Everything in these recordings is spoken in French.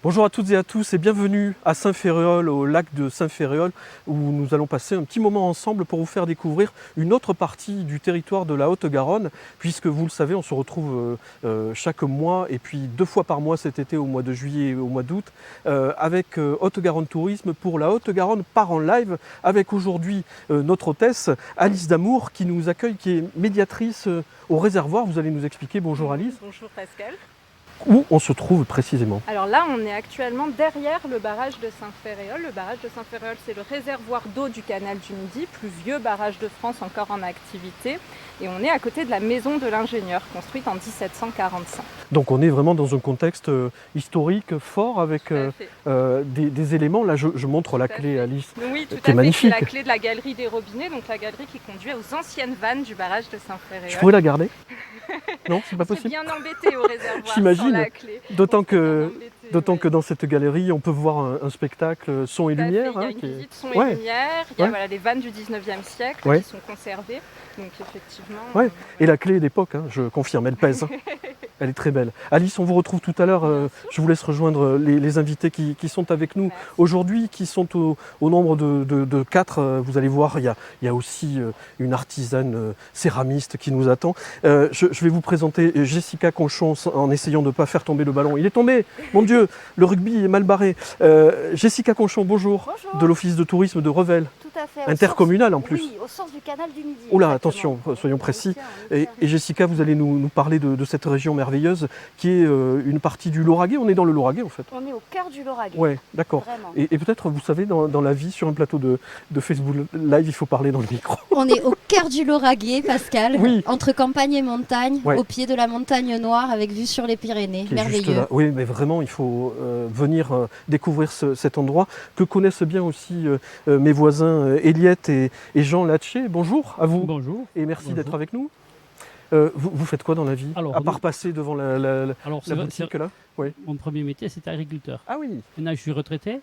Bonjour à toutes et à tous et bienvenue à Saint-Ferréol, au lac de Saint-Ferréol, où nous allons passer un petit moment ensemble pour vous faire découvrir une autre partie du territoire de la Haute-Garonne, puisque vous le savez, on se retrouve chaque mois et puis 2 fois par mois cet été au mois de juillet et au mois d'août avec Haute-Garonne Tourisme pour la Haute-Garonne part en live, avec aujourd'hui notre hôtesse Alice Damour qui nous accueille, qui est médiatrice au réservoir. Vous allez nous expliquer. Bonjour Alice. Bonjour Pascal. Où on se trouve précisément? Alors là, on est actuellement derrière le barrage de Saint-Ferréol. Le barrage de Saint-Ferréol, c'est le réservoir d'eau du canal du Midi, plus vieux barrage de France encore en activité. Et on est à côté de la maison de l'ingénieur, construite en 1745. Donc on est vraiment dans un contexte historique fort avec des éléments. Là, je montre la clé, Alice, oui, tout qui est à fait. magnifique. C'est la clé de la galerie des robinets, donc la galerie qui conduit aux anciennes vannes du barrage de Saint-Ferréol. Je pourrais la garder? Non, c'est pas possible. C'est bien embêté au réservoir. J'imagine. Sans la clé. D'autant que dans cette galerie, on peut voir un spectacle son et lumière. Il y a une visite son et lumière. Il y a les vannes du 19e siècle qui sont conservées. Donc effectivement. Et la clé d'époque, je confirme, elle pèse. Elle est très belle. Alice, on vous retrouve tout à l'heure. Je vous laisse rejoindre les invités qui sont avec nous aujourd'hui, qui sont au nombre de 4. Vous allez voir, il y a aussi une artisane céramiste qui nous attend. Je vais vous présenter Jessica Conchon en essayant de ne pas faire tomber le ballon. Il est tombé, mon Dieu, le rugby est mal barré. Jessica Conchon, bonjour. Bonjour. De l'Office de tourisme de Revel. Tout à fait. Intercommunal en plus. Oui, au sens du canal du Midi. Oula, attention, soyons précis. Et Jessica, vous allez nous parler de cette région merveilleuse qui est une partie du Lauragais. On est dans le Lauragais en fait. On est au cœur du Lauragais. Ouais, d'accord. Et peut-être, vous savez, dans la vie, sur un plateau de Facebook Live, il faut parler dans le micro. On est au cœur du Lauragais, Pascal, oui. Entre campagne et montagne, au pied de la montagne noire, avec vue sur les Pyrénées. Merveilleux. Oui, mais vraiment, il faut venir découvrir cet endroit que connaissent bien aussi mes voisins Eliette et Jean Latché. Bonjour à vous. Bonjour. Et merci d'être avec nous. Vous faites quoi dans la vie? À part passer devant la boutique là? Mon premier métier, c'était agriculteur. Ah oui. Maintenant, je suis retraité.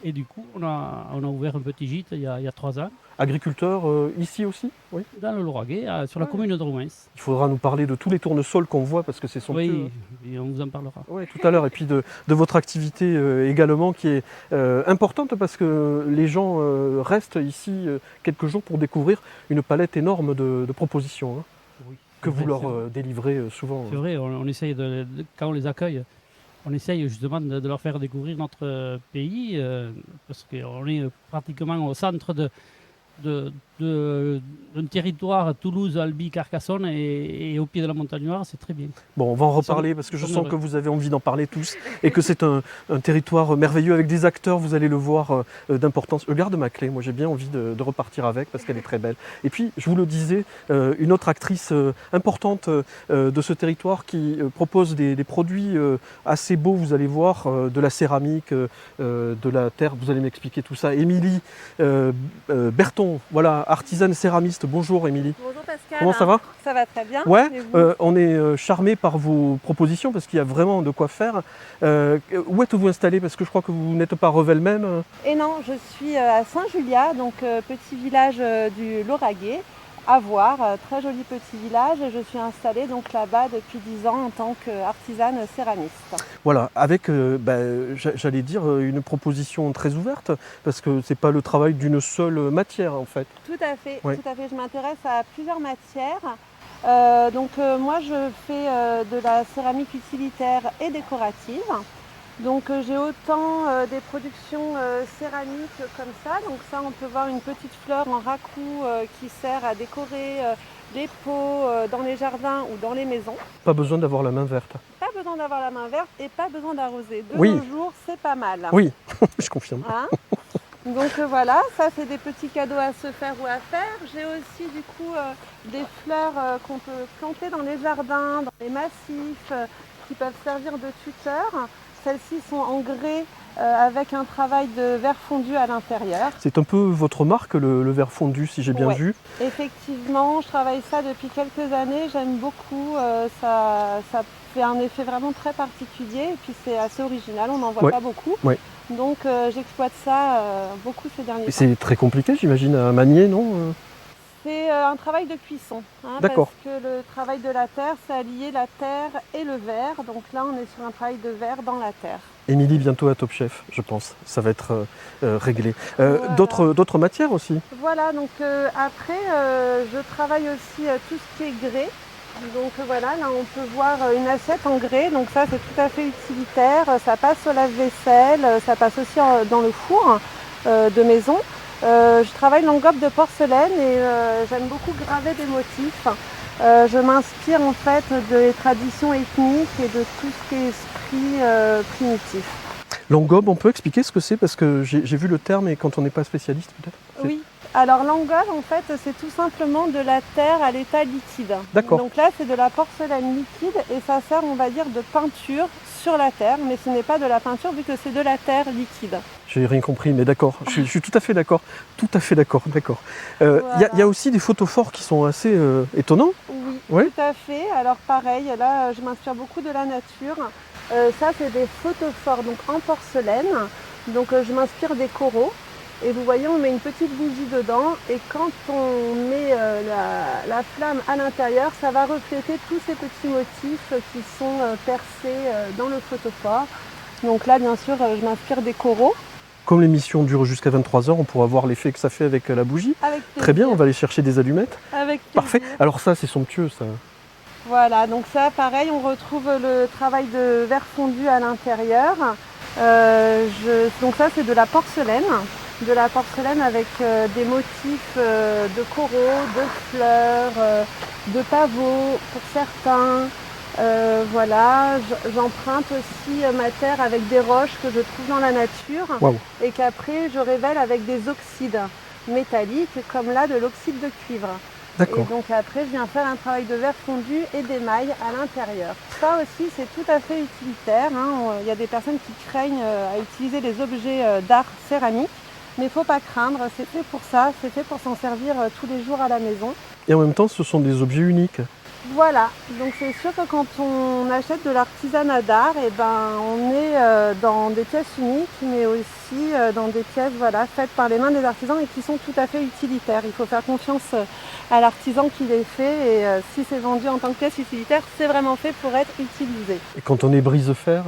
Et du coup, on a ouvert un petit gîte il y a 3 ans. Agriculteur ici aussi? Oui. Dans le Lauragais, sur la commune de Roumens. Il faudra nous parler de tous les tournesols qu'on voit parce que c'est son Oui, et on vous en parlera. Oui, tout à l'heure. Et puis de votre activité également qui est importante parce que les gens restent ici quelques jours pour découvrir une palette énorme de propositions que vous leur délivrez souvent. C'est vrai, on essaye, quand on les accueille, on essaye justement de leur faire découvrir notre pays parce qu'on est pratiquement au centre d'un territoire, Toulouse, Albi, Carcassonne et au pied de la montagne noire, c'est très bien. Bon, on va en reparler parce que je sens que vous avez envie d'en parler tous et que c'est un territoire merveilleux avec des acteurs, vous allez le voir, d'importance. Je garde ma clé, moi j'ai bien envie de repartir avec parce qu'elle est très belle. Et puis, je vous le disais, une autre actrice importante de ce territoire qui propose des produits assez beaux, vous allez voir, de la céramique, de la terre, vous allez m'expliquer tout ça. Émilie Berton, voilà, artisane céramiste. Bonjour Émilie. Bonjour Pascal. Comment ça va? Ça va très bien. Ouais, on est charmé par vos propositions parce qu'il y a vraiment de quoi faire. Où êtes-vous installé? Parce que je crois que vous n'êtes pas à Revel même. Et non, je suis à Saint-Juliat, donc petit village du Lauragais. À voir, très joli petit village. Je suis installée donc là-bas depuis 10 ans en tant qu'artisane céramiste. Voilà, avec, j'allais dire, une proposition très ouverte, parce que ce n'est pas le travail d'une seule matière en fait. Tout à fait, tout à fait. Je m'intéresse à plusieurs matières. Moi je fais de la céramique utilitaire et décorative. Donc j'ai autant des productions céramiques comme ça. Donc ça, on peut voir une petite fleur en raku qui sert à décorer les pots dans les jardins ou dans les maisons. Pas besoin d'avoir la main verte. Pas besoin d'avoir la main verte et pas besoin d'arroser. De nos jours, c'est pas mal. Oui, je confirme. Hein, donc voilà, ça c'est des petits cadeaux à se faire ou à faire. J'ai aussi du coup des fleurs qu'on peut planter dans les jardins, dans les massifs, qui peuvent servir de tuteurs. Celles-ci sont en grès avec un travail de verre fondu à l'intérieur. C'est un peu votre marque, le verre fondu, si j'ai bien vu. Effectivement, je travaille ça depuis quelques années, j'aime beaucoup, ça fait un effet vraiment très particulier et puis c'est assez original, on n'en voit pas beaucoup. Donc j'exploite ça beaucoup ces derniers temps. C'est très compliqué, j'imagine, à manier, non? C'est un travail de cuisson, parce que le travail de la terre, c'est allier la terre et le verre. Donc là, on est sur un travail de verre dans la terre. Émilie, bientôt à Top Chef, je pense. Ça va être réglé. Voilà. D'autres matières aussi? Voilà, donc après, je travaille aussi tout ce qui est grès. Donc voilà, là on peut voir une assiette en grès, donc ça c'est tout à fait utilitaire. Ça passe au lave-vaisselle, ça passe aussi dans le four de maison. Je travaille l'engobe de porcelaine et j'aime beaucoup graver des motifs. Je m'inspire en fait des traditions ethniques et de tout ce qui est esprit primitif. L'engobe, on peut expliquer ce que c'est? Parce que j'ai vu le terme et quand on n'est pas spécialiste peut-être. Oui, alors l'engobe en fait c'est tout simplement de la terre à l'état liquide. D'accord. Donc là c'est de la porcelaine liquide et ça sert on va dire de peinture sur la terre, mais ce n'est pas de la peinture vu que c'est de la terre liquide. J'ai rien compris, mais d'accord, je suis tout à fait d'accord. Tout à fait d'accord. Voilà. Y a aussi des photophores qui sont assez étonnants. Oui, Ouais. tout à fait. Alors pareil, là je m'inspire beaucoup de la nature. Ça c'est des photophores donc en porcelaine. Donc je m'inspire des coraux. Et vous voyez, on met une petite bougie dedans et quand on met la flamme à l'intérieur, ça va refléter tous ces petits motifs qui sont percés dans le photophore. Donc là, bien sûr, je m'inspire des coraux. Comme l'émission dure jusqu'à 23h, on pourra voir l'effet que ça fait avec la bougie. Avec plaisir. Très bien, on va aller chercher des allumettes. Avec plaisir. Parfait. Alors ça, c'est somptueux, ça. Voilà, donc ça, pareil, on retrouve le travail de verre fondu à l'intérieur. Donc ça, c'est de la porcelaine. De la porcelaine avec des motifs de coraux, de fleurs, de pavots pour certains. Voilà, j'emprunte aussi ma terre avec des roches que je trouve dans la nature. Wow. Et qu'après je révèle avec des oxydes métalliques comme là de l'oxyde de cuivre. D'accord. Et donc après je viens faire un travail de verre fondu et d'émail à l'intérieur. Ça aussi c'est tout à fait utilitaire, hein. Il y a des personnes qui craignent à utiliser les objets d'art céramique. Mais il ne faut pas craindre, c'est fait pour ça, c'est fait pour s'en servir tous les jours à la maison. Et en même temps, ce sont des objets uniques. Voilà, donc c'est sûr que quand on achète de l'artisanat d'art, eh ben, on est dans des pièces uniques, mais aussi dans des pièces faites par les mains des artisans et qui sont tout à fait utilitaires. Il faut faire confiance à l'artisan qui les fait et si c'est vendu en tant que pièce utilitaire, c'est vraiment fait pour être utilisé. Et quand on est brise-fer,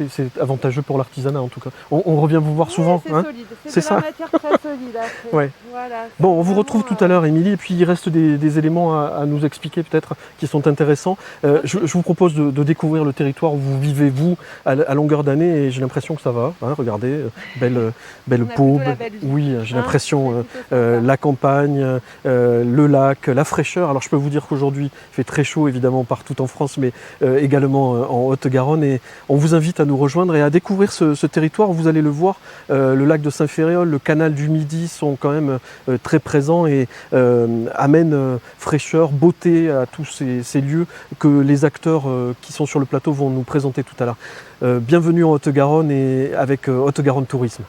c'est avantageux pour l'artisanat en tout cas. On revient vous voir souvent. C'est hein solide, C'est c'est de ça. la matière très solide après. Ouais. Voilà, Bon, c'est on vous retrouve vraiment, tout à l'heure, Émilie, et puis il reste des éléments à nous expliquer peut-être qui sont intéressants. Je vous propose de découvrir le territoire où vous vivez, vous, à longueur d'année, et j'ai l'impression que ça va. Hein, regardez, belle On a peau. plutôt la belle vie. Oui, j'ai Hein, l'impression, c'est plutôt sympa. la campagne, le lac, la fraîcheur. Alors je peux vous dire qu'aujourd'hui, il fait très chaud, évidemment, partout en France, mais également en Haute-Garonne, et on vous invite à nous rejoindre et à découvrir ce territoire. Vous allez le voir, le lac de Saint-Ferréol, le canal du Midi sont quand même très présents et amènent fraîcheur, beauté à tous ces lieux que les acteurs qui sont sur le plateau vont nous présenter tout à l'heure. Bienvenue en Haute-Garonne et avec Haute-Garonne Tourisme.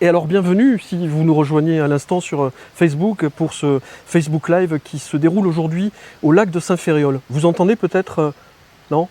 Et alors bienvenue si vous nous rejoignez à l'instant sur Facebook pour ce Facebook Live qui se déroule aujourd'hui au lac de Saint-Ferréol. Vous entendez peut-être, non,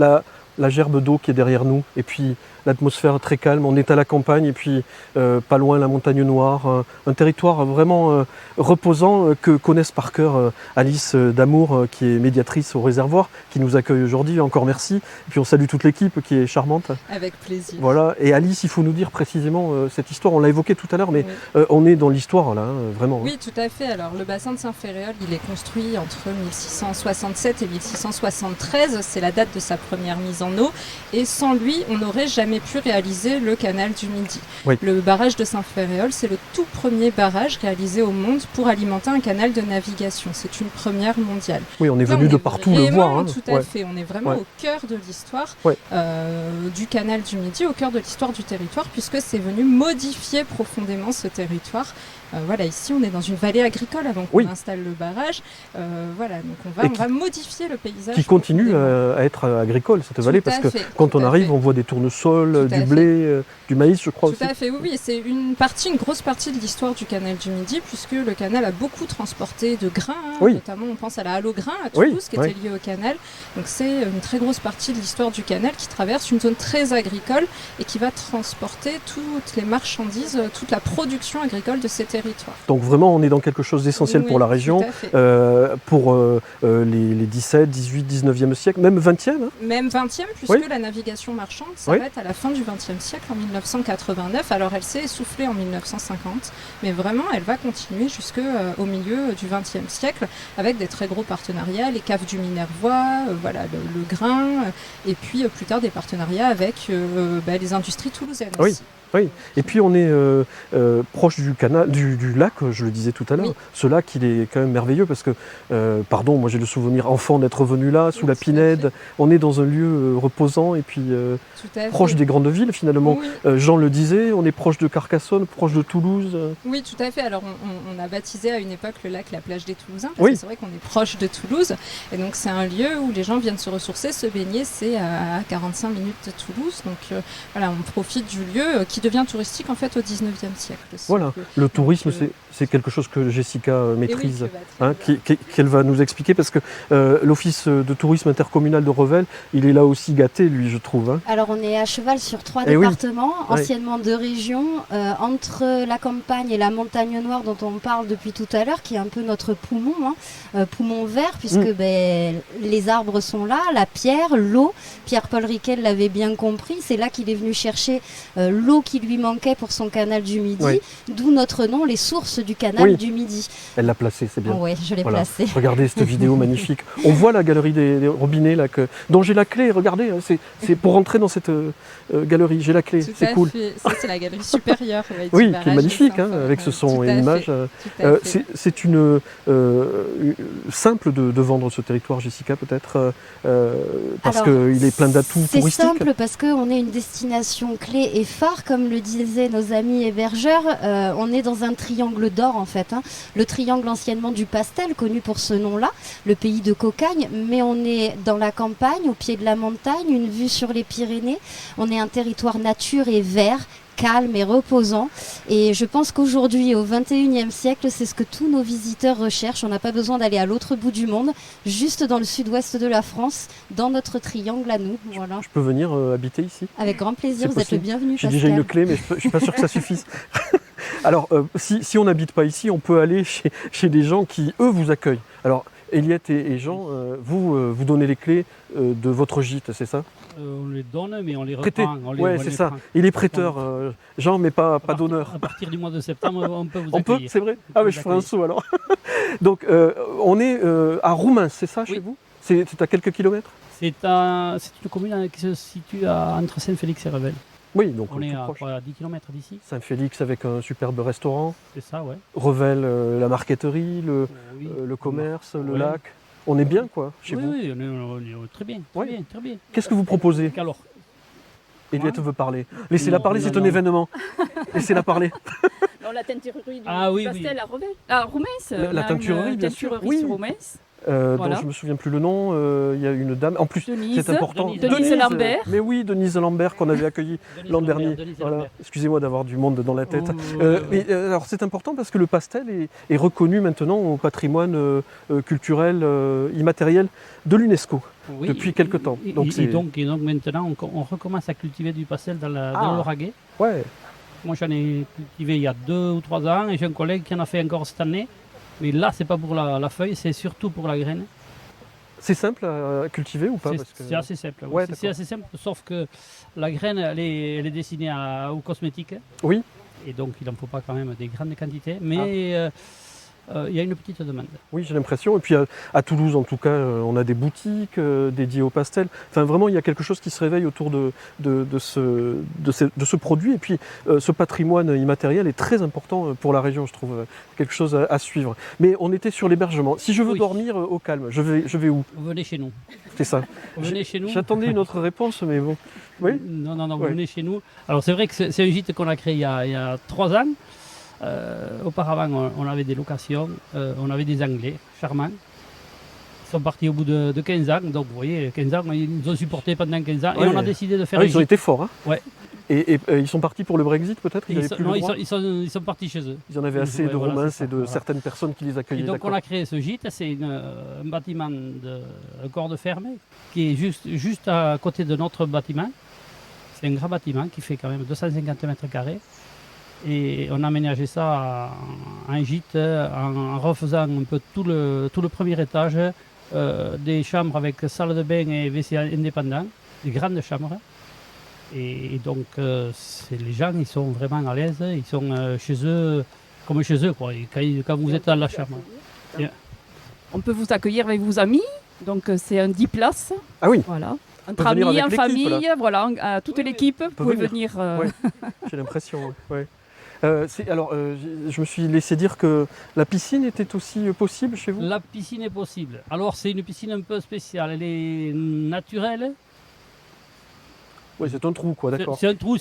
la gerbe d'eau qui est derrière nous et puis l'atmosphère très calme. On est à la campagne et puis pas loin la montagne noire. Un territoire vraiment reposant que connaissent par cœur Alice Damour qui est médiatrice au réservoir, qui nous accueille aujourd'hui. Encore merci. Et puis on salue toute l'équipe qui est charmante. Avec plaisir. Voilà. Et Alice, il faut nous dire précisément cette histoire. On l'a évoqué tout à l'heure, mais on est dans l'histoire là, vraiment. Oui, tout à fait. Alors le bassin de Saint-Ferréol, il est construit entre 1667 et 1673. C'est la date de sa première mise en eau. Et sans lui, on n'aurait jamais pu réaliser le canal du Midi. Oui. Le barrage de Saint-Ferréol, c'est le tout premier barrage réalisé au monde pour alimenter un canal de navigation. C'est une première mondiale. Oui, on est Là, venu de partout le voir. Hein. Tout à fait. On est vraiment au cœur de l'histoire du canal du Midi, au cœur de l'histoire du territoire, puisque c'est venu modifier profondément ce territoire. Voilà, ici on est dans une vallée agricole avant qu'on installe le barrage. Voilà, donc on va modifier le paysage. Qui continue à être agricole, cette vallée, parce que quand on arrive, on voit des tournesols, du blé, du maïs, je crois aussi. Tout à fait, oui. Et c'est une grosse partie de l'histoire du canal du Midi, puisque le canal a beaucoup transporté de grains, notamment on pense à la Halo-Grain à Toulouse, qui était liée au canal. Donc c'est une très grosse partie de l'histoire du canal qui traverse une zone très agricole et qui va transporter toutes les marchandises, toute la production agricole de ces territoires. Donc vraiment, on est dans quelque chose d'essentiel pour la région, pour les 17, 18, 19e siècle, même 20e. Hein. Même 20e, puisque la navigation marchande s'arrête à la fin du 20e siècle, en 1989. Alors elle s'est essoufflée en 1950, mais vraiment elle va continuer jusqu'au milieu du 20e siècle, avec des très gros partenariats, les caves du Minervois, voilà, le grain, et puis plus tard des partenariats avec les industries toulousaines aussi. Oui, et puis on est proche du canal, du lac, je le disais tout à l'heure. Oui. Ce lac, il est quand même merveilleux parce que, moi j'ai le souvenir enfant d'être venu là, sous la Pinède. On est dans un lieu reposant et puis proche des grandes villes finalement. Oui. Jean le disait, on est proche de Carcassonne, proche de Toulouse. Oui, tout à fait. Alors on a baptisé à une époque le lac la plage des Toulousains, parce que c'est vrai qu'on est proche de Toulouse. Et donc c'est un lieu où les gens viennent se ressourcer, se baigner. C'est à 45 minutes de Toulouse. Donc voilà, on profite du lieu qui devient touristique en fait au 19e siècle. Aussi. Voilà, le tourisme c'est quelque chose que Jessica maîtrise, qu'elle va nous expliquer parce que l'Office de tourisme intercommunal de Revel, il est là aussi gâté lui je trouve. Hein. Alors on est à cheval sur 3 départements, anciennement 2 régions, entre la campagne et la montagne noire dont on parle depuis tout à l'heure, qui est un peu notre poumon, poumon vert puisque les arbres sont là, la pierre, l'eau, Pierre-Paul Riquet l'avait bien compris, c'est là qu'il est venu chercher l'eau qui lui manquait pour son canal du Midi, d'où notre nom, les sources du canal du Midi. Elle l'a placé, c'est bien. Oui, je l'ai placé. Regardez cette vidéo magnifique. On voit la galerie des robinets là, dont j'ai la clé, regardez, c'est pour rentrer dans cette galerie, j'ai la clé, c'est cool. Ça c'est la galerie supérieure. Oui, qui est magnique, avec ce son et l'image. C'est une simple de vendre ce territoire, Jessica, peut-être, parce qu'il est plein d'atouts touristiques. C'est simple parce qu'on est une destination clé et phare, comme le disaient nos amis hébergeurs. On est dans un triangle d'or en fait. Le triangle anciennement du Pastel, connu pour ce nom-là, le pays de Cocagne, mais on est dans la campagne, au pied de la montagne, une vue sur les Pyrénées. On est un territoire nature et vert, calme et reposant. Et je pense qu'aujourd'hui, au 21e siècle, c'est ce que tous nos visiteurs recherchent. On n'a pas besoin d'aller à l'autre bout du monde, juste dans le sud-ouest de la France, dans notre triangle à nous. Voilà. Je peux venir habiter ici ? Avec grand plaisir, vous êtes le bienvenu. J'ai déjà une clé, mais je ne suis pas sûr que ça suffise. Alors, si on n'habite pas ici, on peut aller chez des gens qui, eux, vous accueillent. Alors, Eliette et Jean, vous donnez les clés de votre gîte, c'est ça ? On les donne, mais on les reprend. Oui, c'est ça. Il est prêteur, Jean, mais pas d'honneur. À partir du mois de septembre, on peut vous accueillir. On peut, c'est vrai ? Ah, mais je ferai un saut alors. Donc, on est à Roumains, c'est ça, chez vous ? C'est à quelques kilomètres ? C'est une commune qui se situe entre Saint-Félix et Revel. Oui, donc on est à 10 km d'ici. Saint-Félix avec un superbe restaurant. C'est ça, ouais. Revel, la marqueterie, le commerce, le lac. On est bien, quoi, chez vous. Oui, on est très bien, très bien. Qu'est-ce que vous proposez ? Alors, Eliette veut parler. Laissez-la parler, c'est un événement. Laissez-la parler. Non, la teinturerie du Pastel à Revel. À Roumens. La teinturerie, bien sûr. Oui. Sur Roumens. dont je ne me souviens plus le nom. Il y a une dame. En plus, Denise. c'est important. Denise Lambert. Mais oui, Denise Lambert qu'on avait accueillie l'an dernier. Voilà. Excusez-moi d'avoir du monde dans la tête. Alors c'est important parce que le pastel est reconnu maintenant au patrimoine culturel immatériel de l'UNESCO depuis quelque temps. Donc maintenant, on recommence à cultiver du pastel dans l'Auragais. Ouais. Moi, j'en ai cultivé il y a 2 ou 3 ans et j'ai un collègue qui en a fait encore cette année. Mais là, c'est pas pour la feuille, c'est surtout pour la graine. C'est simple à cultiver ou pas? C'est assez simple. Ouais, c'est assez simple, sauf que la graine, elle est destinée aux cosmétiques. Oui. Et donc, il n'en faut pas quand même des grandes quantités. Mais il y a une petite demande. Oui, j'ai l'impression. Et puis à Toulouse, en tout cas, on a des boutiques dédiées au pastel. Enfin, vraiment, il y a quelque chose qui se réveille autour de ce produit. Et puis, ce patrimoine immatériel est très important pour la région, je trouve. Quelque chose à suivre. Mais on était sur l'hébergement. Si je veux dormir au calme, je vais où? Venez chez nous. C'est ça. Venez chez nous. J'attendais une autre réponse, mais bon. Oui. Non, venez chez nous. Alors, c'est vrai que c'est un gîte qu'on a créé il y a 3 ans. Auparavant, on avait des locations, on avait des Anglais charmants. Ils sont partis au bout de 15 ans, donc vous voyez, 15 ans, ils nous ont supportés pendant 15 ans et on a décidé de faire ils ont été forts, hein. Ouais. Et ils sont partis pour le Brexit peut-être? Ils sont partis chez eux. Ils en avaient assez de romances et de certaines personnes qui les accueillaient. Et donc on a créé ce gîte, c'est un bâtiment de corps de ferme qui est juste à côté de notre bâtiment. C'est un grand bâtiment qui fait quand même 250 mètres carrés. Et on a aménagé ça en gîte en refaisant un peu tout le premier étage, des chambres avec salle de bain et WC indépendants, des grandes chambres. Et donc les gens ils sont vraiment à l'aise, ils sont chez eux, comme chez eux quoi, quand vous êtes dans la chambre. On peut vous accueillir avec vos amis, donc c'est un 10 places. Ah oui. Voilà. Entre amis, en famille, voilà, toute l'équipe peut venir. Ouais. J'ai l'impression, ouais. Je me suis laissé dire que la piscine était aussi possible chez vous? La piscine est possible. Alors c'est une piscine un peu spéciale, elle est naturelle. Oui, c'est un trou quoi, d'accord. C'est un trou,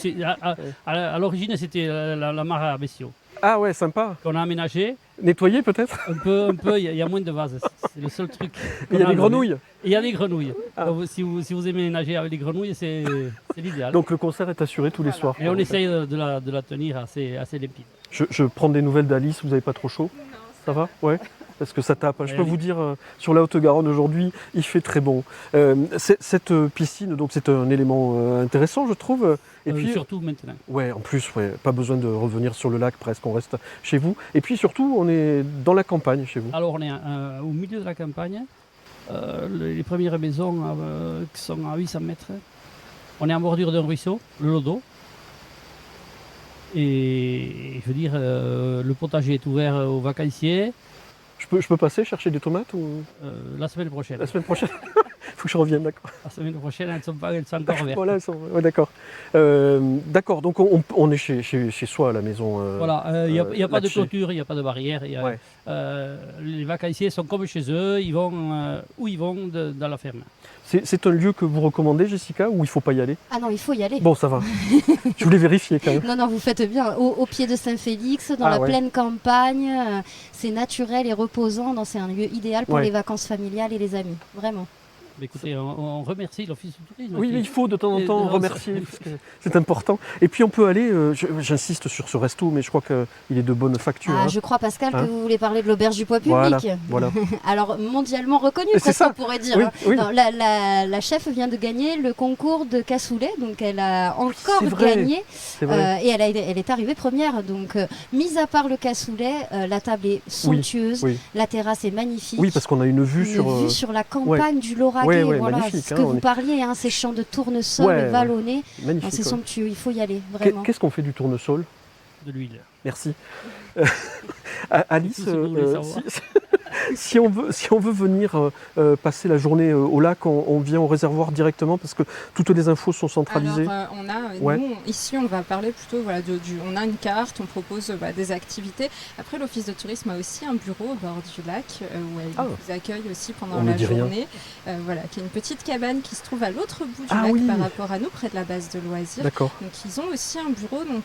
à l'origine c'était la mare à bestiaux. Ah ouais, sympa. Qu'on a aménagé. Nettoyé peut-être? Un peu, il y a moins de vases, c'est le seul truc. Il y a des grenouilles? Il y a des grenouilles. Ah. Donc, si vous aimez nager avec des grenouilles, c'est l'idéal. Donc le concert est assuré tous les soirs. Et on essaye de la tenir assez limpide. Je prends des nouvelles d'Alice, vous n'avez pas trop chaud? Ça va? Ouais. Parce que ça tape. Je peux vous dire, sur la Haute-Garonne aujourd'hui, il fait très bon. Cette piscine, donc c'est un élément intéressant, je trouve. Et puis surtout maintenant. Ouais, en plus, pas besoin de revenir sur le lac, presque, on reste chez vous. Et puis surtout, on est dans la campagne chez vous. Alors on est au milieu de la campagne. Les premières maisons qui sont à 800 mètres. On est en bordure d'un ruisseau, le Lodo. Et je veux dire, le potager est ouvert aux vacanciers. Je peux passer chercher des tomates ou... La semaine prochaine. La semaine prochaine. Il faut que je revienne, d'accord. La semaine prochaine, elles sont encore vertes. Voilà, d'accord. D'accord, donc on est chez soi à la maison. Voilà, il n'y a pas de clôture, il n'y a pas de barrière. Les vacanciers sont comme chez eux, ils vont où ils vont dans la ferme. C'est un lieu que vous recommandez, Jessica, ou il ne faut pas y aller? Ah non, il faut y aller. Bon, ça va. Je voulais vérifier quand même. Non, vous faites bien. Au pied de Saint-Félix, dans la pleine campagne, c'est naturel et reposant. C'est un lieu idéal pour les vacances familiales et les amis, vraiment. Écoutez, on remercie l'Office du tourisme. Oui, il faut de temps en temps remercier, parce que c'est important. Et puis on peut aller, j'insiste sur ce resto, mais je crois qu'il est de bonne facture. Je crois, Pascal, que vous voulez parler de l'auberge du poids public. Voilà. Alors, mondialement reconnu, presque on pourrait dire. Oui. Non, la chef vient de gagner le concours de cassoulet, donc elle a encore gagné. Et elle est arrivée première. Donc, mis à part le cassoulet, la table est somptueuse, la terrasse est magnifique. Oui, parce qu'on a une vue sur la campagne du Lauragais. Voilà, ce que vous parliez, ces champs de tournesol vallonnés, c'est somptueux, il faut y aller, vraiment. Qu'est-ce qu'on fait du tournesol? De l'huile. Merci. Alice, si on veut venir passer la journée au lac, on vient au réservoir directement parce que toutes les infos sont centralisées. Alors, ici, on va parler plutôt, on a une carte, on propose des activités. Après, l'Office de tourisme a aussi un bureau au bord du lac où elle vous accueille aussi pendant la journée. Qui est une petite cabane qui se trouve à l'autre bout du lac par rapport à nous, près de la base de loisirs. D'accord. Donc, ils ont aussi un bureau. Donc,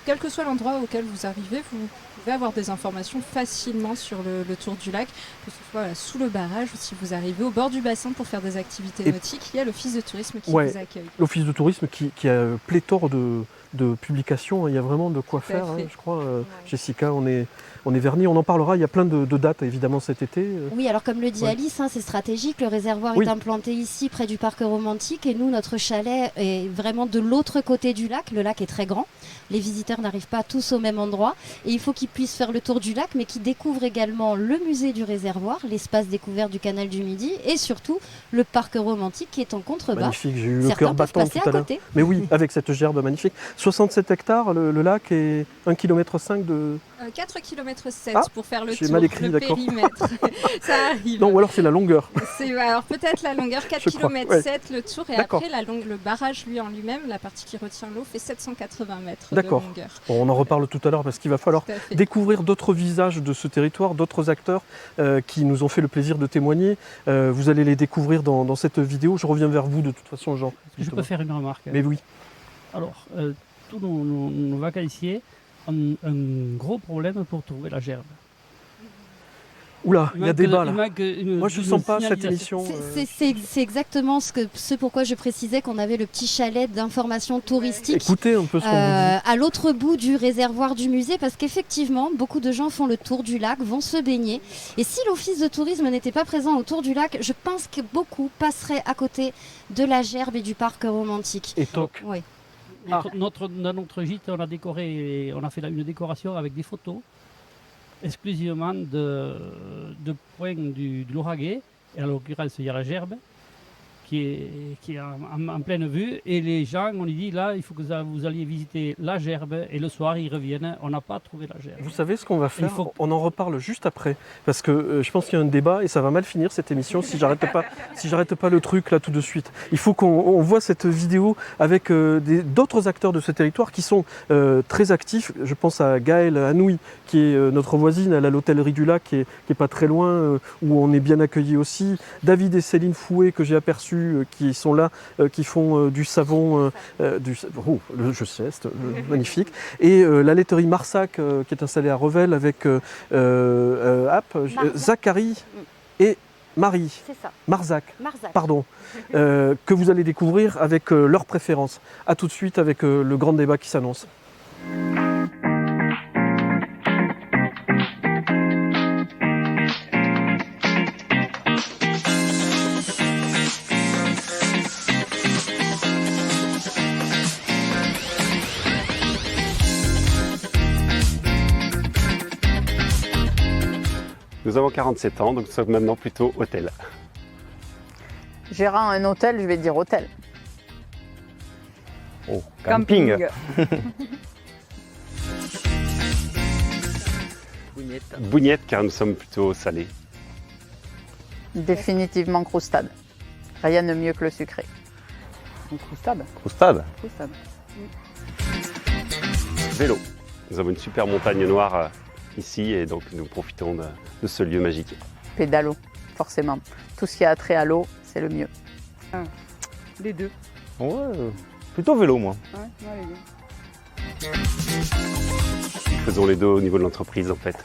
quel que soit l'endroit auquel vous arrivez, vous pouvez avoir des informations facilement sur le tour du lac, que ce soit sous le barrage ou si vous arrivez au bord du bassin pour faire des activités nautiques. Il y a l'office de tourisme qui vous accueille. L'office de tourisme qui a pléthore de publications, il y a vraiment de quoi faire, je crois. Jessica, on est vernis, on en parlera, il y a plein de dates évidemment cet été. Oui, alors comme le dit Alice, c'est stratégique, le réservoir est implanté ici près du parc romantique et nous, notre chalet est vraiment de l'autre côté du lac. Le lac est très grand, les visiteurs n'arrivent pas tous au même endroit et il faut qu'ils puissent faire le tour du lac mais qu'ils découvrent également le musée du réservoir, l'espace découvert du canal du Midi et surtout le parc romantique qui est en contrebas. Magnifique, j'ai eu le cœur battant tout à l'heure. Mais oui, avec cette gerbe magnifique. 67 hectares, le lac est 1,5 km de... 4,7 km pour faire le j'ai tour, mal écrit, le périmètre. Ça arrive. Non, ou alors c'est la longueur. Alors peut-être la longueur, 4,7 km le tour, et après le barrage lui-même, la partie qui retient l'eau, fait 780 mètres de longueur. Bon, on en reparle tout à l'heure parce qu'il va falloir découvrir d'autres visages de ce territoire, d'autres acteurs qui nous ont fait le plaisir de témoigner. Vous allez les découvrir dans cette vidéo. Je reviens vers vous de toute façon, Jean. Je peux faire une remarque. Mais oui. Alors, tous nos vacanciers ont un gros problème pour trouver la gerbe. Oula, il y a débat là. Moi je ne sens pas cette émission. C'est exactement ce pourquoi je précisais qu'on avait le petit chalet d'information touristique. Écoutez un peu ce qu'on vous dit. À l'autre bout du réservoir du musée, parce qu'effectivement, beaucoup de gens font le tour du lac, vont se baigner. Et si l'office de tourisme n'était pas présent autour du lac, je pense que beaucoup passeraient à côté de la gerbe et du parc romantique. Et toc. Oui. Dans notre gîte, on a fait une décoration avec des photos exclusivement de points du Lauragais. Et en l'occurrence, il y a la gerbe qui est en pleine vue. Et les gens, on lui dit, là, il faut que vous alliez visiter la gerbe. Et le soir, ils reviennent. On n'a pas trouvé la gerbe. Vous savez ce qu'on va faire ? On en reparle juste après. Parce que je pense qu'il y a un débat et ça va mal finir cette émission si j'arrête pas le truc là tout de suite. Il faut qu'on voit cette vidéo avec d'autres acteurs de ce territoire qui sont très actifs. Je pense à Gaëlle Anouilh, qui est notre voisine. Elle a l'hôtellerie du lac qui est pas très loin, où on est bien accueillis aussi. David et Céline Fouet, que j'ai aperçu, qui sont là, qui font du savon, je sais, c'est magnifique. Et la laiterie Marsac, qui est installée à Revel avec Zachary et Marie. C'est ça. Marzac. Pardon. Que vous allez découvrir avec leurs préférences. A tout de suite avec le grand débat qui s'annonce. Nous avons 47 ans, donc nous sommes maintenant plutôt hôtel. Gérant un hôtel, je vais dire hôtel. Oh, camping. Bougnette, car nous sommes plutôt salés. Définitivement croustade. Rien de mieux que le sucré. Croustade. Croustade. Croustade. Vélo. Nous avons une super montagne noire ici et donc nous profitons de ce lieu magique. Pédalo, forcément. Tout ce qui a trait à l'eau, c'est le mieux. Les deux. Ouais, plutôt vélo moi. Ouais, les deux. Nous faisons les deux au niveau de l'entreprise en fait.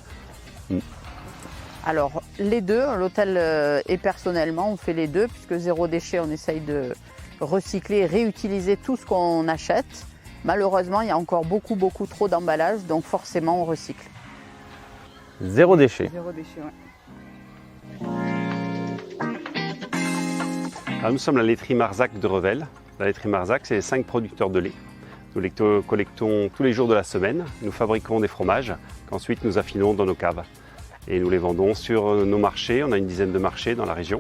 Alors, les deux, l'hôtel et personnellement, on fait les deux, puisque zéro déchet, on essaye de recycler, réutiliser tout ce qu'on achète. Malheureusement, il y a encore beaucoup trop d'emballages, donc forcément, on recycle. Zéro déchet. Zéro déchet, ouais. Alors, nous sommes la laiterie Marzac de Revel. La laiterie Marzac, c'est 5 producteurs de lait. Nous les collectons tous les jours de la semaine. Nous fabriquons des fromages qu'ensuite nous affinons dans nos caves. Et nous les vendons sur nos marchés. On a une dizaine de marchés dans la région,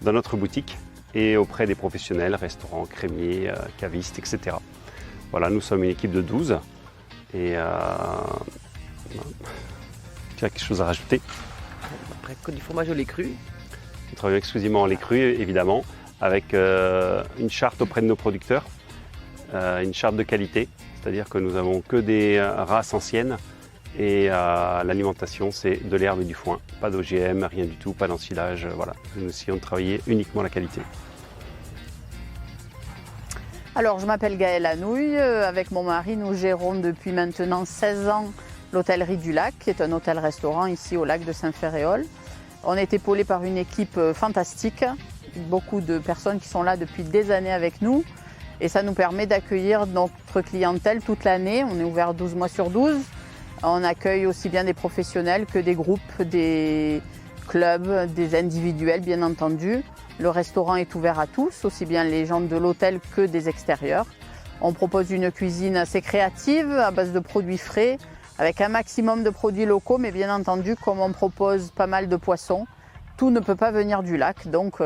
dans notre boutique et auprès des professionnels, restaurants, crémiers, cavistes, etc. Voilà, nous sommes une équipe de 12. Et tu as quelque chose à rajouter? Après, que du fromage au lait cru. Nous travaillons exclusivement en lait cru, évidemment, avec une charte auprès de nos producteurs, une charte de qualité, c'est-à-dire que nous avons que des races anciennes et l'alimentation, c'est de l'herbe et du foin. Pas d'OGM, rien du tout, pas d'ensilage, voilà. Nous essayons de travailler uniquement la qualité. Alors, je m'appelle Gaëlle Anouilh. Avec mon mari, nous gérons depuis maintenant 16 ans l'hôtellerie du Lac, qui est un hôtel-restaurant ici au lac de Saint-Ferréol. On est épaulé par une équipe fantastique, beaucoup de personnes qui sont là depuis des années avec nous. Et ça nous permet d'accueillir notre clientèle toute l'année. On est ouvert 12 mois sur 12. On accueille aussi bien des professionnels que des groupes, des clubs, des individuels bien entendu. Le restaurant est ouvert à tous, aussi bien les gens de l'hôtel que des extérieurs. On propose une cuisine assez créative à base de produits frais, avec un maximum de produits locaux, mais bien entendu, comme on propose pas mal de poissons, tout ne peut pas venir du lac, donc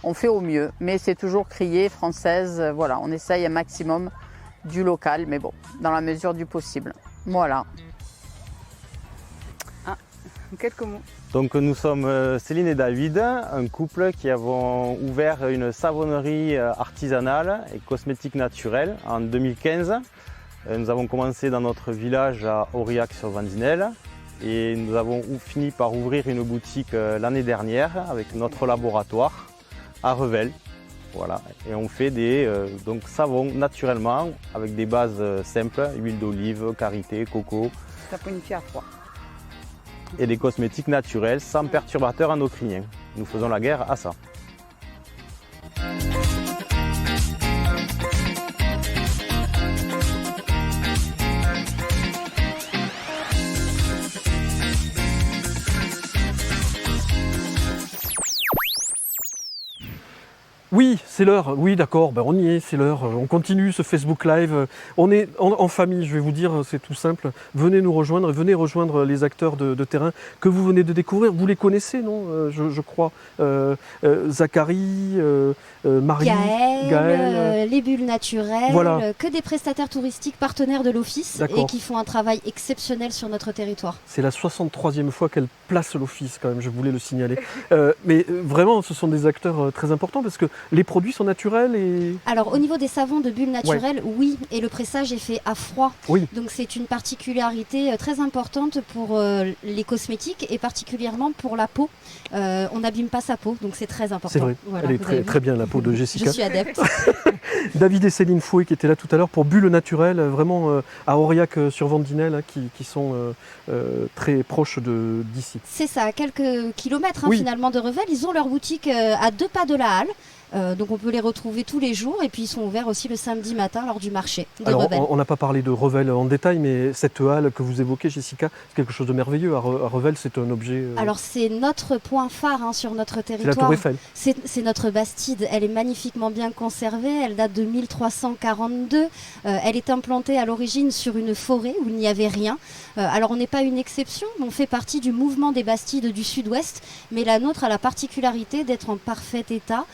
on fait au mieux. Mais c'est toujours crié, française, voilà, on essaye un maximum du local, mais bon, dans la mesure du possible. Voilà. Quelques mots. Donc nous sommes Céline et David, un couple qui avons ouvert une savonnerie artisanale et cosmétique naturelle en 2015. Nous avons commencé dans notre village à Aurillac-sur-Vandinelle et nous avons fini par ouvrir une boutique l'année dernière avec notre laboratoire à Revel. Voilà. Et on fait des savons naturellement avec des bases simples, huile d'olive, karité, coco. Saponifié à froid. Et des cosmétiques naturels sans perturbateurs endocriniens. Nous faisons la guerre à ça. Oui, c'est l'heure. Oui, d'accord, ben on y est, c'est l'heure. On continue ce Facebook Live. On est en famille, je vais vous dire, c'est tout simple. Venez nous rejoindre, venez rejoindre les acteurs de terrain que vous venez de découvrir. Vous les connaissez, non je crois. Zachary, Marie, Gaëlle, les bulles naturelles, voilà. Que des prestataires touristiques partenaires de l'Office et qui font un travail exceptionnel sur notre territoire. C'est la 63e fois qu'elle place l'Office, quand même, je voulais le signaler. Mais vraiment, ce sont des acteurs très importants parce que les produits sont naturels et... Alors au niveau des savons de bulles naturelles, oui, et le pressage est fait à froid. Oui. Donc c'est une particularité très importante pour les cosmétiques et particulièrement pour la peau. On n'abîme pas sa peau, donc c'est très important. C'est vrai, voilà, elle est très bien la peau de Jessica. Je suis adepte. David et Céline Fouet qui étaient là tout à l'heure pour Bulles Naturelles, vraiment à Aurillac-sur-Vandinelle, qui sont très proches d'ici. C'est ça, à quelques kilomètres oui. Finalement de Revel. Ils ont leur boutique à 2 pas de la halle. Donc on peut les retrouver tous les jours et puis ils sont ouverts aussi le samedi matin lors du marché de Revel. On n'a pas parlé de Revel en détail, mais cette halle que vous évoquez, Jessica, c'est quelque chose de merveilleux. À Revel, c'est un objet... Alors c'est notre point phare sur notre territoire. C'est la Tour Eiffel. C'est notre Bastide. Elle est magnifiquement bien conservée. Elle date de 1342. Elle est implantée à l'origine sur une forêt où il n'y avait rien. Alors on n'est pas une exception. On fait partie du mouvement des Bastides du Sud-Ouest, mais la nôtre a la particularité d'être en parfait état.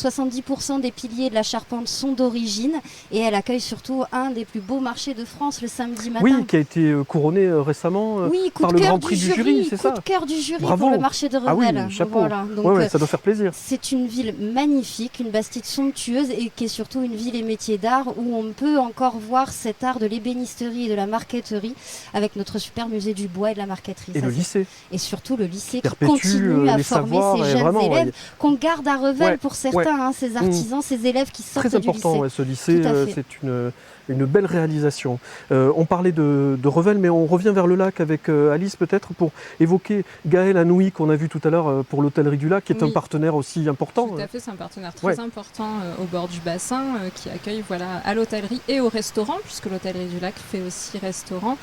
70% des piliers de la charpente sont d'origine et elle accueille surtout un des plus beaux marchés de France le samedi matin. Oui, qui a été couronné récemment par le Grand Prix du jury, c'est ça ? Coup de cœur du jury. Bravo. Pour le marché de Revel. Ah oui, chapeau. Voilà. Donc, ouais, ça doit faire plaisir. C'est une ville magnifique, une Bastide somptueuse et qui est surtout une ville et métier d'art où on peut encore voir cet art de l'ébénisterie et de la marqueterie avec notre super musée du bois et de la marqueterie. Et le lycée. Et surtout le lycée qui perpétue, continue à former ces jeunes élèves qu'on garde à Revel pour certains. Ces artisans, ces élèves qui sortent très du lycée. Très important, ce lycée, c'est une belle réalisation. On parlait de Revel, mais on revient vers le lac avec Alice peut-être pour évoquer Gaëlle Anouilh qu'on a vu tout à l'heure pour l'hôtellerie du lac, qui est un partenaire aussi important. Tout à fait, c'est un partenaire très important au bord du bassin qui accueille à l'hôtellerie et au restaurant, puisque l'hôtellerie du lac fait aussi restaurant,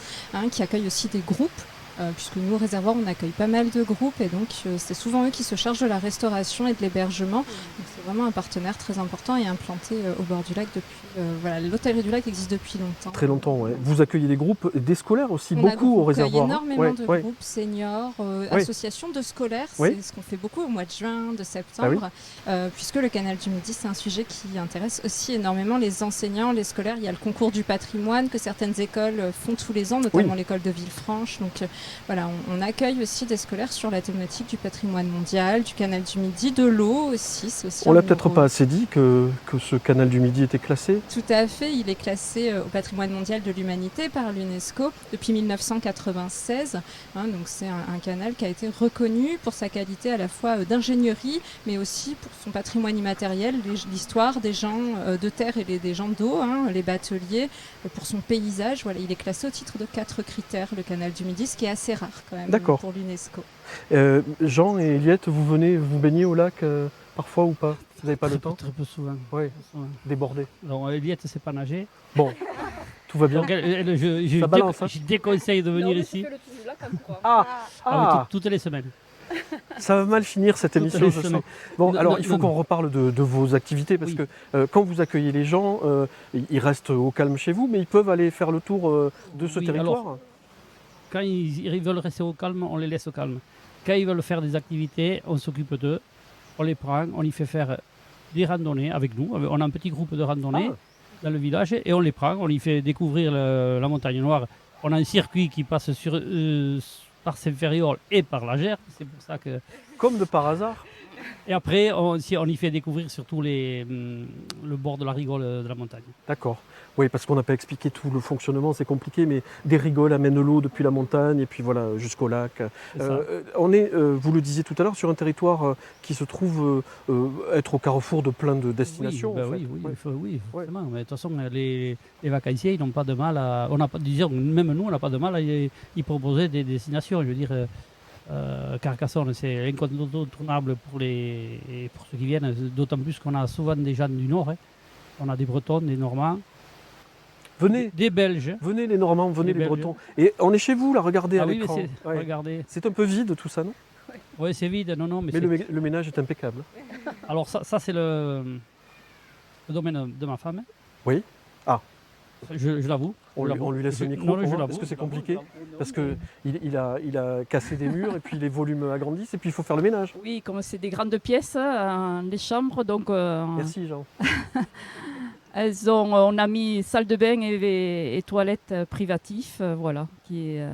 qui accueille aussi des groupes. Puisque nous, au réservoir, on accueille pas mal de groupes et donc c'est souvent eux qui se chargent de la restauration et de l'hébergement. Donc c'est vraiment un partenaire très important et implanté au bord du lac depuis... l'hôtellerie du lac existe depuis longtemps. Très longtemps, oui. Vous accueillez des groupes, des scolaires aussi, beaucoup au réservoir. On accueille énormément de groupes seniors, associations de scolaires, c'est ce qu'on fait beaucoup au mois de juin, de septembre, puisque le canal du Midi, c'est un sujet qui intéresse aussi énormément les enseignants, les scolaires. Il y a le concours du patrimoine que certaines écoles font tous les ans, notamment l'école de Villefranche. Donc Voilà, on accueille aussi des scolaires sur la thématique du patrimoine mondial, du canal du Midi, de l'eau aussi. On l'a peut-être pas assez dit que ce canal du Midi était classé. Tout à fait, il est classé au patrimoine mondial de l'humanité par l'UNESCO depuis 1996. Donc c'est un canal qui a été reconnu pour sa qualité à la fois d'ingénierie, mais aussi pour son patrimoine immatériel, l'histoire des gens de terre et des gens d'eau, les bateliers, pour son paysage. Voilà, il est classé au titre de 4 critères, le canal du Midi, ce qui est assez rare quand même pour l'UNESCO. Jean et Eliette, vous venez vous baigner au lac parfois ou pas? Vous n'avez pas le temps? Très peu souvent. Oui, débordé. Alors Eliette ne sait pas nager. Bon, tout va bien. Donc, je déconseille de venir ici. Toutes les semaines. Ça va mal finir cette émission, je sens. Bon, alors il faut qu'on reparle de vos activités parce que quand vous accueillez les gens, ils restent au calme chez vous, mais ils peuvent aller faire le tour de ce territoire. Alors, quand ils veulent rester au calme, on les laisse au calme. Quand ils veulent faire des activités, on s'occupe d'eux, on les prend, on y fait faire des randonnées avec nous. On a un petit groupe de randonnées dans le village et on les prend, on y fait découvrir la montagne noire. On a un circuit qui passe par Saint-Ferréol et par la Gers, c'est pour ça que... Comme de par hasard. Et après, on y fait découvrir surtout le bord de la rigole de la montagne. D'accord. Oui, parce qu'on n'a pas expliqué tout le fonctionnement, c'est compliqué, mais des rigoles amènent l'eau depuis la montagne et puis voilà, jusqu'au lac. On est, vous le disiez tout à l'heure, sur un territoire qui se trouve être au carrefour de plein de destinations. Oui, forcément. Mais de toute façon, les vacanciers, ils n'ont pas de mal à... même nous, on n'a pas de mal à y proposer des destinations. Je veux dire... Carcassonne, c'est incontournable pour ceux qui viennent, d'autant plus qu'on a souvent des gens du Nord. On a des Bretons, des Normands. Venez, des Belges. Venez les Normands, venez les Bretons. Et on est chez vous, là, regardez à l'écran. Regardez. C'est un peu vide tout ça, non? Oui, c'est vide, non. Mais le ménage est impeccable. Alors ça c'est le domaine de ma femme. Oui. Ah. Je l'avoue. On lui laisse le micro parce que c'est compliqué. Parce qu'il a cassé des murs et puis les volumes agrandissent et puis il faut faire le ménage. Oui, comme c'est des grandes pièces, les chambres, donc... Merci Jean. On a mis salle de bain et toilettes privatifs, voilà, qui est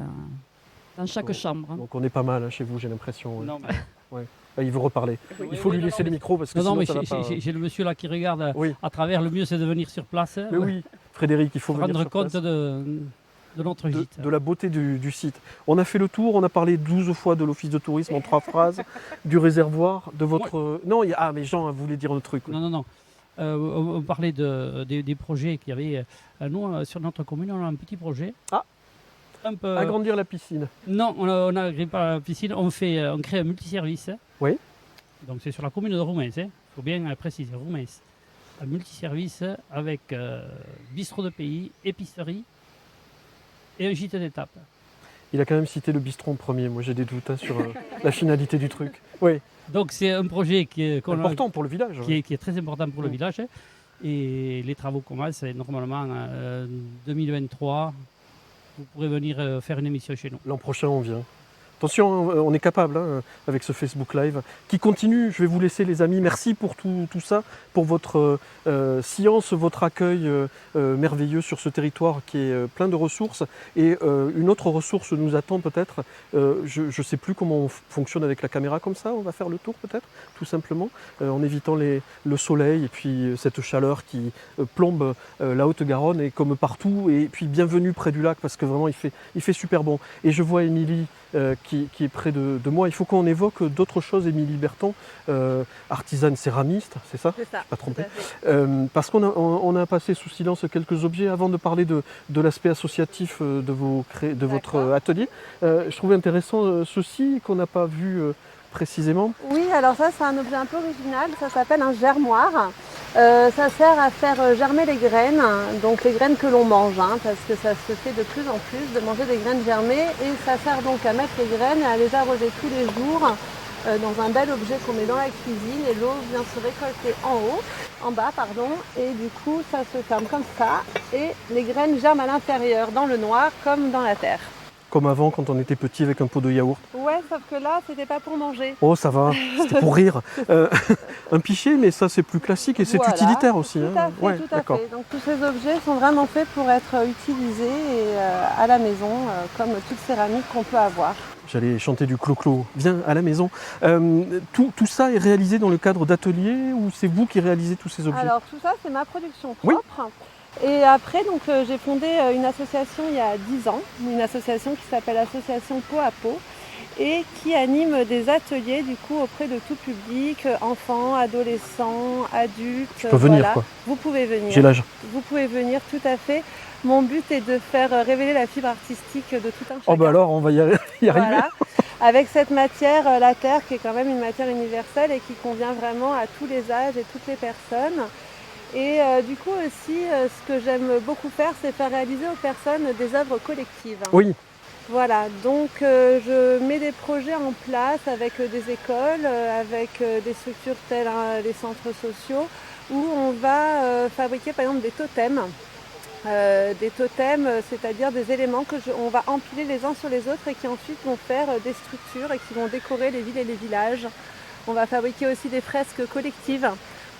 dans chaque chambre. Donc on est pas mal chez vous, j'ai l'impression. Non, mais... Il veut reparler. Il faut lui laisser le micro parce que sinon ça va pas... J'ai le monsieur là qui regarde à travers. Le mieux c'est de venir sur place. Mais oui, Frédéric, il faut venir rendre sur place. compte de notre gîte. De la beauté du site. On a fait le tour, on a parlé 12 fois de l'office de tourisme en 3 phrases, du réservoir, de votre... Non, mais Jean voulait dire un truc. Non. On parlait des projets qu'il y avait. Nous, sur notre commune, on a un petit projet. Agrandir la piscine. Non, on n'agrandit pas la piscine, on crée un multiservice. Oui. Donc c'est sur la commune de Roumens, il faut bien préciser, Roumens. Un multiservice avec bistrot de pays, épicerie et un gîte d'étape. Il a quand même cité le bistrot en premier, moi j'ai des doutes sur la finalité du truc. Oui. Donc c'est un projet qui est important pour le village. Qui est très important pour le village. Et les travaux commencent normalement en 2023. Vous pourrez venir faire une émission chez nous. L'an prochain, on vient. Attention, on est capable avec ce Facebook Live qui continue. Je vais vous laisser les amis. Merci pour tout ça, pour votre science, votre accueil merveilleux sur ce territoire qui est plein de ressources. Et une autre ressource nous attend peut-être. Je ne sais plus comment on fonctionne avec la caméra comme ça. On va faire le tour peut-être, tout simplement, en évitant le soleil et puis cette chaleur qui plombe la Haute-Garonne et comme partout. Et puis bienvenue près du lac parce que vraiment il fait super bon. Et je vois Émilie qui est près de moi. Il faut qu'on évoque d'autres choses, Émilie Berton, artisane céramiste, c'est ça? C'est ça. Je ne suis pas trompé. Parce qu'on a passé sous silence quelques objets avant de parler de l'aspect associatif de votre atelier. Je trouvais intéressant ceci qu'on n'a pas vu précisément. Oui, alors ça c'est un objet un peu original, ça s'appelle un germoir. Ça sert à faire germer les graines, donc les graines que l'on mange, parce que ça se fait de plus en plus de manger des graines germées et ça sert donc à mettre les graines et à les arroser tous les jours dans un bel objet qu'on met dans la cuisine et l'eau vient se récolter en bas, et du coup ça se ferme comme ça et les graines germent à l'intérieur dans le noir comme dans la terre. comme avant quand on était petit avec un pot de yaourt. Ouais, sauf que là, c'était pas pour manger. Oh, ça va, c'était pour rire. Un pichet, mais ça c'est plus classique et c'est Voilà, utilitaire aussi. Tout à fait, Ouais, tout à d'accord. fait. Donc tous ces objets sont vraiment faits pour être utilisés et, à la maison, comme toute céramique qu'on peut avoir. J'allais chanter du clo-clo. Viens à la maison. Tout ça est réalisé dans le cadre d'ateliers ou c'est vous qui réalisez tous ces objets? Alors tout ça, c'est ma production Oui. propre. Et après, donc, j'ai fondé une association il y a 10 ans, une association qui s'appelle Association Peau à Peau et qui anime des ateliers du coup auprès de tout public, enfants, adolescents, adultes. Je peux venir, quoi. Vous pouvez venir. J'ai l'âge. Vous pouvez venir, tout à fait. Mon but est de faire révéler la fibre artistique de tout un chacun. Oh bah alors, on va y arriver. Voilà. Avec cette matière, la terre, qui est quand même une matière universelle et qui convient vraiment à tous les âges et toutes les personnes. Et du coup aussi, ce que j'aime beaucoup faire, c'est faire réaliser aux personnes des œuvres collectives. Oui. Voilà, donc je mets des projets en place avec des écoles, avec des structures telles les centres sociaux, où on va fabriquer par exemple des totems. Des totems, c'est-à-dire des éléments on va empiler les uns sur les autres et qui ensuite vont faire des structures et qui vont décorer les villes et les villages. On va fabriquer aussi des fresques collectives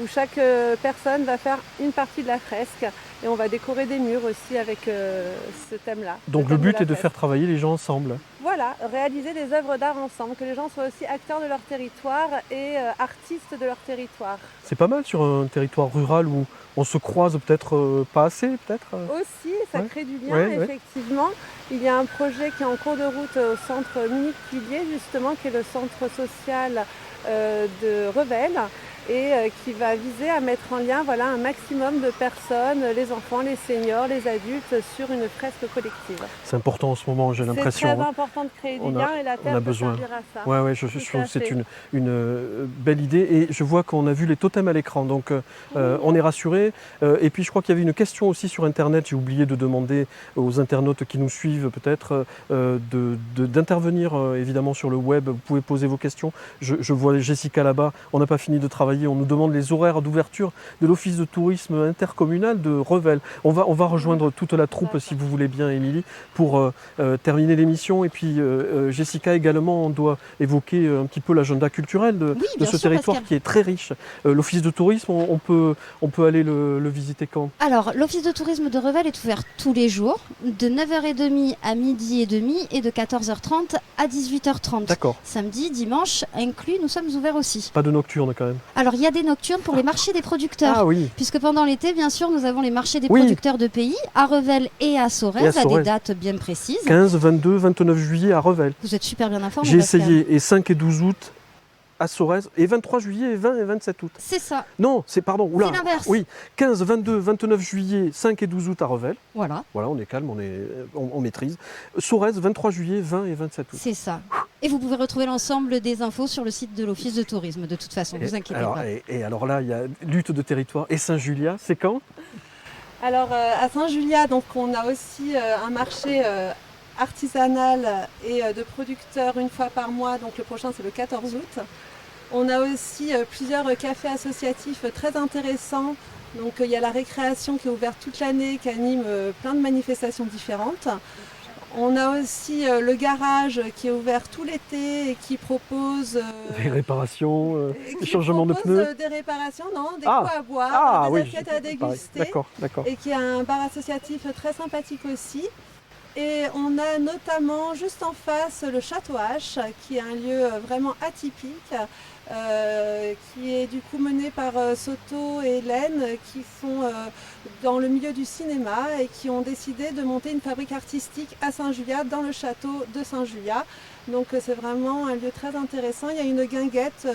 où chaque personne va faire une partie de la fresque et on va décorer des murs aussi avec ce thème-là. Donc le but est de faire travailler les gens ensemble. Voilà, réaliser des œuvres d'art ensemble, que les gens soient aussi acteurs de leur territoire et artistes de leur territoire. C'est pas mal sur un territoire rural où on se croise peut-être pas assez, peut-être. Aussi, ça Ouais. crée du lien, Ouais, ouais. effectivement. Il y a un projet qui est en cours de route au centre Monique Pilier, justement, qui est le centre social de Revel et qui va viser à mettre en lien un maximum de personnes, les enfants, les seniors, les adultes, sur une fresque collective. C'est important en ce moment, j'ai l'impression. C'est très hein. important de créer du On a- lien et la on terre a peut besoin. servir à ça. Ouais, je Tout trouve à que c'est fait. une belle idée et je vois qu'on a vu les totems à l'écran, donc on est rassuré. Et puis je crois qu'il y avait une question aussi sur Internet, j'ai oublié de demander aux internautes qui nous suivent peut-être d'intervenir évidemment sur le web, vous pouvez poser vos questions. Je vois Jessica là-bas, on n'a pas fini de travailler, on nous demande les horaires d'ouverture de l'office de tourisme intercommunal de Revel. On va rejoindre toute la troupe si vous voulez bien, Émilie, pour terminer l'émission. Et puis Jessica également, on doit évoquer un petit peu l'agenda culturel de bien ce sûr, territoire Pascal. qui est très riche. L'office de tourisme, on peut aller le visiter quand? Alors, l'office de tourisme de Revel est ouvert tous les jours, de 9h30 à 12h30 et de 14h30 à 18h30. D'accord. Samedi, dimanche inclus, nous sommes ouverts aussi. Pas de nocturne quand même. Alors, il y a des nocturnes pour les marchés des producteurs. Ah oui. Puisque pendant l'été, bien sûr, nous avons les marchés des Oui. producteurs de pays à Revel et à Sorèze, à Sorèze. des dates bien précises. 15, 22, 29 juillet à Revel. Vous êtes super bien informés. J'ai Pascal. essayé, et 5 et 12 août à Sorèze, et 23 juillet, et 20 et 27 août. C'est ça. Non, pardon, oula. C'est l'inverse. Oui, 15, 22, 29 juillet, 5 et 12 août à Revel. Voilà. Voilà, on est calme, on maîtrise. Sorèze, 23 juillet, 20 et 27 août. C'est ça. Et vous pouvez retrouver l'ensemble des infos sur le site de l'Office de tourisme, de toute façon, ne vous inquiétez pas. Et alors là, il y a lutte de territoire et Saint-Julia, c'est quand? Alors à Saint-Julia, donc on a aussi un marché artisanal et de producteurs une fois par mois, donc le prochain c'est le 14 août. On a aussi plusieurs cafés associatifs très intéressants. Donc il y a la récréation qui est ouverte toute l'année, qui anime plein de manifestations différentes. On a aussi le garage qui est ouvert tout l'été et qui propose Des réparations, qui des changements de propose, pneus. des réparations, non, des Ah. pots à boire, des oui, assiettes à pareil. déguster. D'accord. Et qui a un bar associatif très sympathique aussi. Et on a notamment juste en face le Château H, qui est un lieu vraiment atypique, qui est du coup mené par Soto et Hélène, qui sont dans le milieu du cinéma et qui ont décidé de monter une fabrique artistique à Saint-Julia, dans le château de Saint-Julia. Donc c'est vraiment un lieu très intéressant. Il y a une guinguette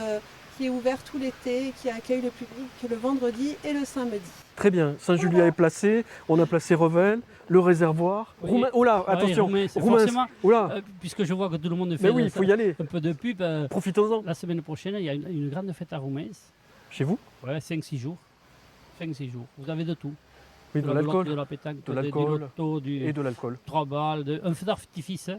qui est ouverte tout l'été et qui accueille le public le vendredi et le samedi. Très bien, Saint-Julia est placé, on a placé Revel, le réservoir. Oui. Roumain, oh là, Ouais, attention, Roumain, c'est Roumain, forcément, oh là. puisque je vois que tout le monde fait Mais oui, il faut y aller. un peu de pub. Profitons-en. La semaine prochaine, il y a une grande fête à Roumain. Chez vous? Ouais, 5-6 jours. 5-6 jours. Vous avez de tout. Oui, de l'alcool, de la pétanque, de l'alcool du loto, et de l'alcool. 3 balles, un feu d'artifice.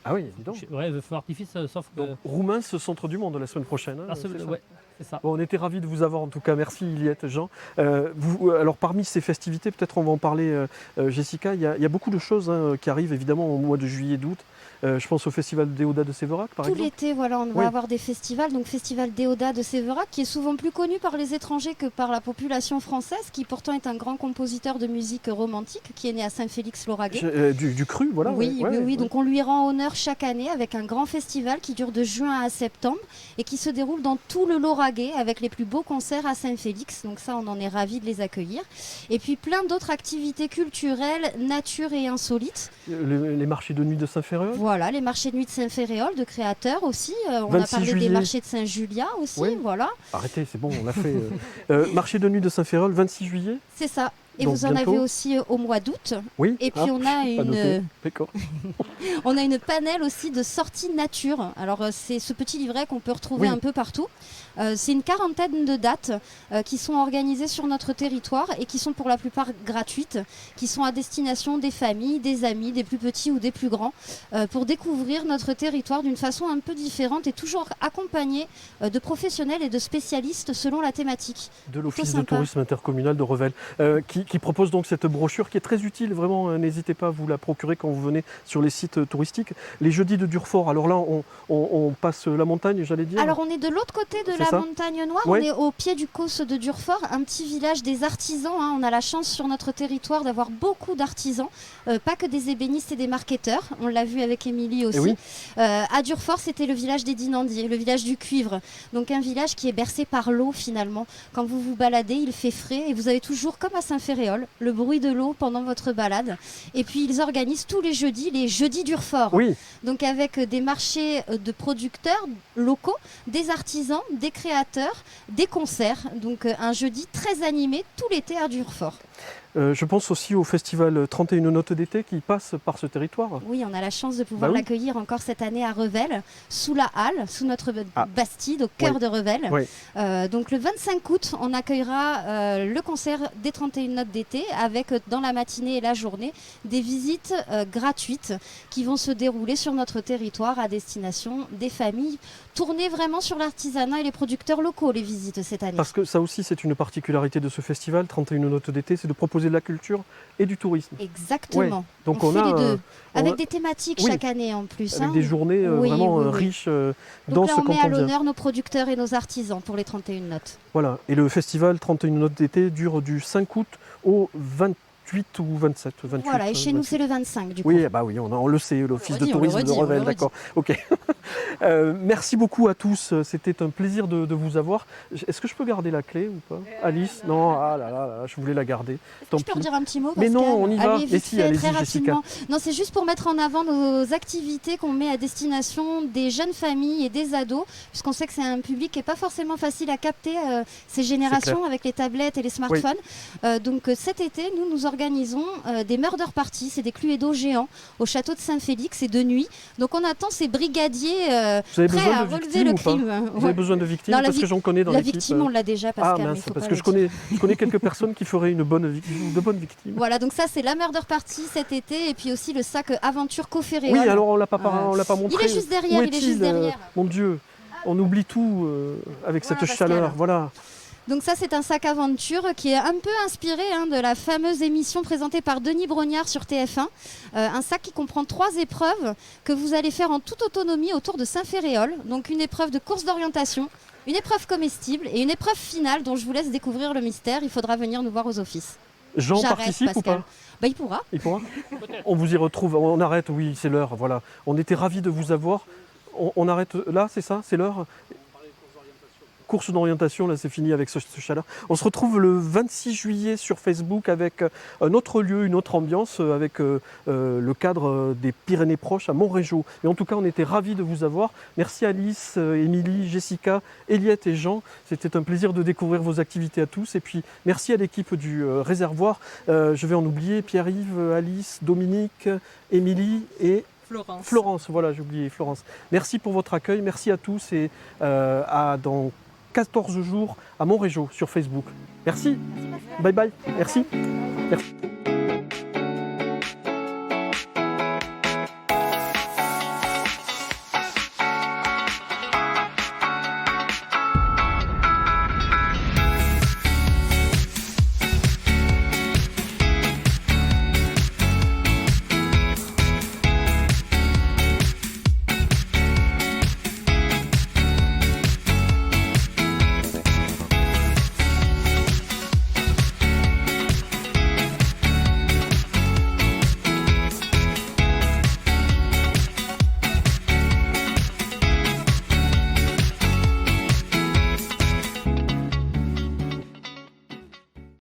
Ah oui, dis donc. Ouais, le feu d'artifice, sauf que... Donc, Roumain, ce centre du monde la semaine prochaine. hein, La semaine- c'est ça ouais. C'est ça. Bon, on était ravis de vous avoir en tout cas. Merci Iliette, Jean. Alors parmi ces festivités, peut-être on va en parler, Jessica, il y a beaucoup de choses qui arrivent évidemment au mois de juillet, d'août. Je pense au festival Déodat de Séverac par exemple. Tout l'été, voilà, on va avoir des festivals. Donc Festival Déodat de Séverac, qui est souvent plus connu par les étrangers que par la population française, qui pourtant est un grand compositeur de musique romantique, qui est né à Saint-Félix-Lauragais. Du cru, voilà. Oui. Donc on lui rend honneur chaque année avec un grand festival qui dure de juin à septembre et qui se déroule dans tout le Lauragais avec les plus beaux concerts à Saint-Félix. Donc ça, on en est ravis de les accueillir. Et puis plein d'autres activités culturelles, nature et insolites. Les marchés de nuit de Saint-Ferréol. Voilà, les marchés de nuit de Saint-Ferréol, de créateurs aussi. On a parlé juillet. des marchés de Saint-Julia aussi, voilà. Arrêtez, c'est bon, on l'a fait. Marché de nuit de Saint-Ferréol, 26 juillet. C'est ça. Et donc, vous en bientôt. avez aussi au mois d'août. Oui. Et puis on a D'accord. on a une panel aussi de sorties nature. Alors c'est ce petit livret qu'on peut retrouver un peu partout. C'est une quarantaine de dates qui sont organisées sur notre territoire et qui sont pour la plupart gratuites, qui sont à destination des familles, des amis, des plus petits ou des plus grands, pour découvrir notre territoire d'une façon un peu différente et toujours accompagnée de professionnels et de spécialistes selon la thématique. De l'Office de tourisme intercommunal de Revel, qui propose donc cette brochure qui est très utile, vraiment, n'hésitez pas à vous la procurer quand vous venez sur les sites touristiques. Les jeudis de Durfort, alors là on passe la montagne, j'allais dire. Alors on est de l'autre côté de la montagne noire, on est au pied du Causse de Durfort, un petit village des artisans. On a la chance sur notre territoire d'avoir beaucoup d'artisans, pas que des ébénistes et des marketeurs, on l'a vu avec Émilie aussi. À Durfort, c'était le village des Dinandiers, le village du cuivre, donc un village qui est bercé par l'eau finalement. Quand vous vous baladez, il fait frais et vous avez toujours, comme à Saint-Ferréol, le bruit de l'eau pendant votre balade. Et puis ils organisent tous les jeudis Durfort, donc avec des marchés de producteurs locaux, des artisans, des créateurs, des concerts, donc un jeudi très animé tout l'été à Durfort. Je pense aussi au festival 31 notes d'été qui passe par ce territoire. Oui, on a la chance de pouvoir l'accueillir encore cette année à Revel, sous la halle, sous notre bastide, au cœur de Revel. Donc le 25 août, on accueillera le concert des 31 notes d'été avec, dans la matinée et la journée, des visites gratuites qui vont se dérouler sur notre territoire à destination des familles, tournées vraiment sur l'artisanat et les producteurs locaux, les visites cette année. Parce que ça aussi, c'est une particularité de ce festival, 31 notes d'été, c'est de proposer de la culture et du tourisme. Exactement. Donc on fait les deux, avec des thématiques chaque année en plus. Avec des journées vraiment riches dans donc là, ce on met à canton bien. l'honneur nos producteurs et nos artisans pour les 31 notes. Voilà, et le festival 31 notes d'été dure du 5 août au 28 ou 27. 28, voilà, et chez nous c'est le 25 du coup. Oui, bah oui, on le sait, l'Office de tourisme de Revel, d'accord. Ok. Merci beaucoup à tous, c'était un plaisir de vous avoir. Est-ce que je peux garder la clé ou pas Alice Non, ah là, je voulais la garder. Je peux redire un petit mot, mais Pascal? non, on y va. Allez, Mais si, allez-y, très Jessica. rapidement. Non, c'est juste pour mettre en avant nos activités qu'on met à destination des jeunes familles et des ados, puisqu'on sait que c'est un public qui n'est pas forcément facile à capter, ces générations avec les tablettes et les smartphones. Donc cet été, nous organisons des murder parties, c'est des cluedos géants au château de Saint-Félix et de nuit. Donc on attend ces brigadiers prêts à relever le crime. Vous avez besoin de victimes parce que j'en connais dans l'équipe. La victime, on l'a déjà, Pascal. Ah mince, parce que je connais quelques personnes qui feraient de bonnes victimes. Voilà, donc ça c'est la murder party cet été et puis aussi le sac aventure Cofferéol. Oui, alors on l'a pas montré. Il est juste derrière, Mon Dieu, on oublie tout avec cette chaleur. Voilà. Donc ça c'est un sac aventure qui est un peu inspiré de la fameuse émission présentée par Denis Brognard sur TF1. Un sac qui comprend 3 épreuves que vous allez faire en toute autonomie autour de Saint-Ferréol. Donc une épreuve de course d'orientation, une épreuve comestible et une épreuve finale dont je vous laisse découvrir le mystère. Il faudra venir nous voir aux offices. Jean participe Pascal. ou pas Il pourra. Il pourra. On vous y retrouve, on arrête, oui c'est l'heure, voilà. On était ravis de vous avoir. On arrête là, c'est ça, c'est l'heure. Course d'orientation, là c'est fini avec ce chaleur. On se retrouve le 26 juillet sur Facebook avec un autre lieu, une autre ambiance, avec le cadre des Pyrénées proches à Montrégeau. Et en tout cas, on était ravis de vous avoir. Merci Alice, Émilie, Jessica, Eliette et Jean. C'était un plaisir de découvrir vos activités à tous. Et puis merci à l'équipe du réservoir. Je vais en oublier, Pierre-Yves, Alice, Dominique, Émilie et Florence, voilà, j'ai oublié Florence. Merci pour votre accueil, merci à tous et à dans 14 jours à Montrégeau sur Facebook. Merci. Bye bye. Merci.